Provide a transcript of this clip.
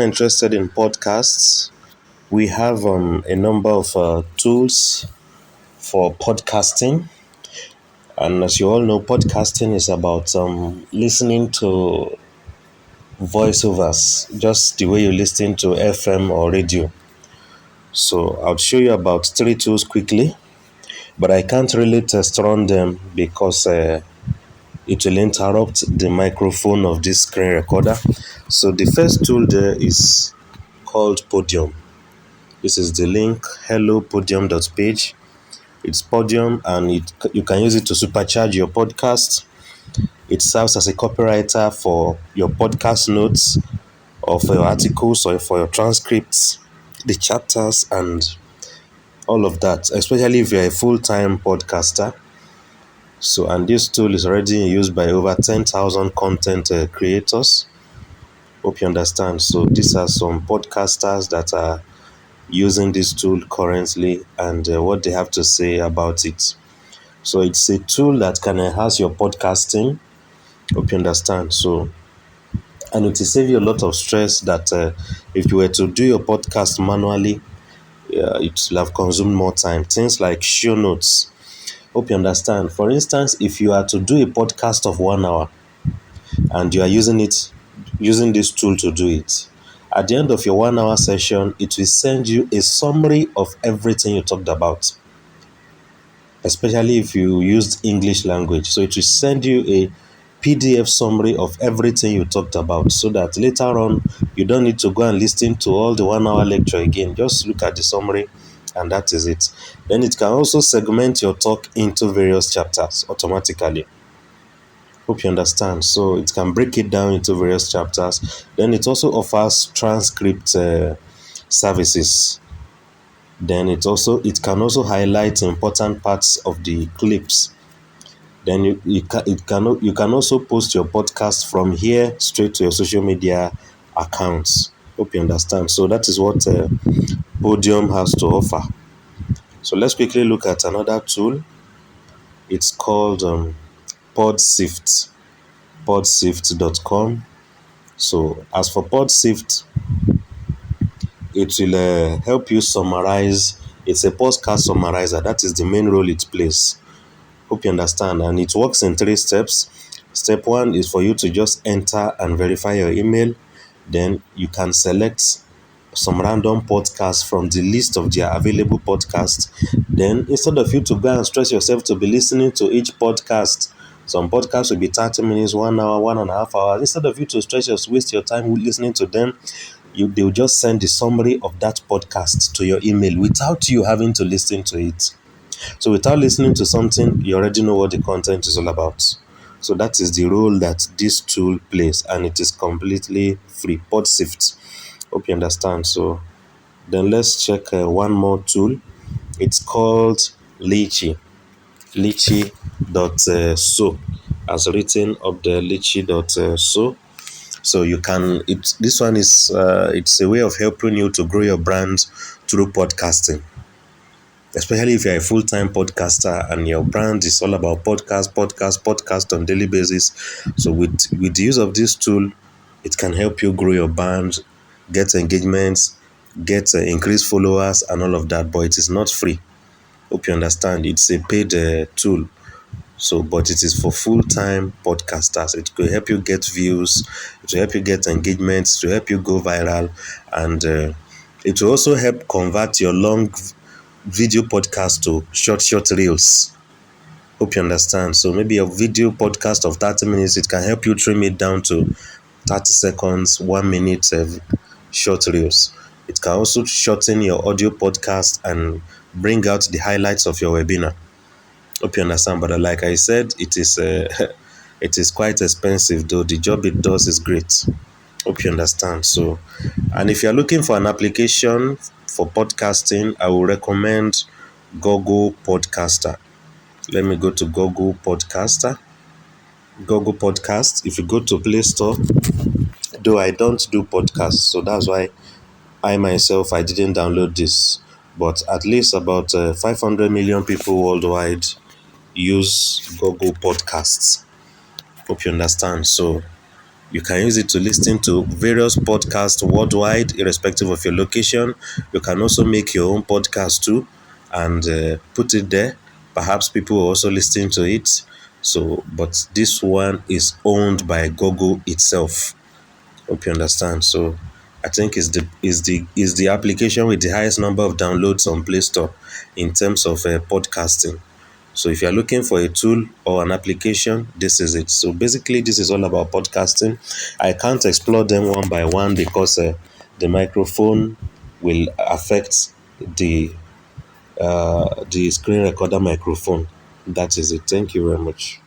Interested in podcasts, we have a number of tools for podcasting. And as you all know, podcasting is about listening to voiceovers, just the way you listen to FM or radio. So I'll show you about three tools quickly, but I can't really test run them because it will interrupt the microphone of this screen recorder. So the first tool there is called Podium. This is the link hellopodium.page. It's Podium, and you can use it to supercharge your podcast. It serves as a copywriter for your podcast notes or for your articles or for your transcripts, the chapters, and all of that, especially if you're a full-time podcaster. So, and this tool is already used by over 10,000 content creators. Hope you understand. So, these are some podcasters that are using this tool currently and what they have to say about it. So it's a tool that can enhance your podcasting. Hope you understand. So, and it will save you a lot of stress that if you were to do your podcast manually, it will have consumed more time. Things like show notes. Hope you understand. For instance, if you are to do a podcast of 1 hour and you are using this tool to do it, at the end of your 1 hour session, it will send you a summary of everything you talked about, especially if you used English language. So it will send you a PDF summary of everything you talked about so that later on, you don't need to go and listen to all the 1 hour lecture again. Just look at the summary and that is it. Then it can also segment your talk into various chapters automatically. Hope you understand. So it can break it down into various chapters. Then it also offers transcript services. Then it can also highlight important parts of the clips. Then you can also post your podcast from here straight to your social media accounts. Hope you understand. So that is what Podium has to offer. So let's quickly look at another tool. It's called PodSift. Podsift.com. So as for Podsift, it will help you summarize. It's a podcast summarizer. That is the main role it plays. Hope you understand. And it works in 3 steps. Step 1 is for you to just enter and verify your email. Then you can select some random podcasts from the list of their available podcasts. Then instead of you to go and stress yourself to be listening to each podcast, some podcasts will be 30 minutes, 1 hour, 1.5 hours. Instead of you to waste your time listening to them, they will just send the summary of that podcast to your email without you having to listen to it. So without listening to something, you already know what the content is all about. So that is the role that this tool plays, and it is completely free. PodSift. Hope you understand. So then let's check one more tool. It's called Lychee. Lychee.so, as written up there, Lychee.so. So you can. This one is it's a way of helping you to grow your brand through podcasting. Especially if you're a full-time podcaster and your brand is all about podcast on daily basis. So with the use of this tool, it can help you grow your brand, get engagements, get increased followers and all of that. But it is not free. Hope you understand. It's a paid tool. So, but it is for full-time podcasters. It will help you get views. It will help you get engagements. It will help you go viral, and it will also help convert your long video podcast to short reels. Hope you understand. So maybe a video podcast of 30 minutes, it can help you trim it down to 30 seconds, 1 minute short reels. It can also shorten your audio podcast and bring out the highlights of your webinar. Hope you understand. But like I said, it is quite expensive, though the job it does is great. Hope you understand. So, and if you're looking for an application for podcasting, I will recommend Google Podcaster. Let me go to Google Podcaster. Google Podcast. If you go to Play Store, though I don't do podcasts, so that's why I myself I didn't download this. But at least about 500 million people worldwide use Google Podcasts. Hope you understand. So You can use it to listen to various podcasts worldwide, irrespective of your location. You can also make your own podcast too and put it there. Perhaps people will also listen to it. So, but this one is owned by Google itself. Hope you understand. So, I think is the application with the highest number of downloads on Play Store in terms of podcasting. So if you're looking for a tool or an application, this is it. So basically, this is all about podcasting. I can't explore them one by one because the microphone will affect the screen recorder microphone. That is it. Thank you very much.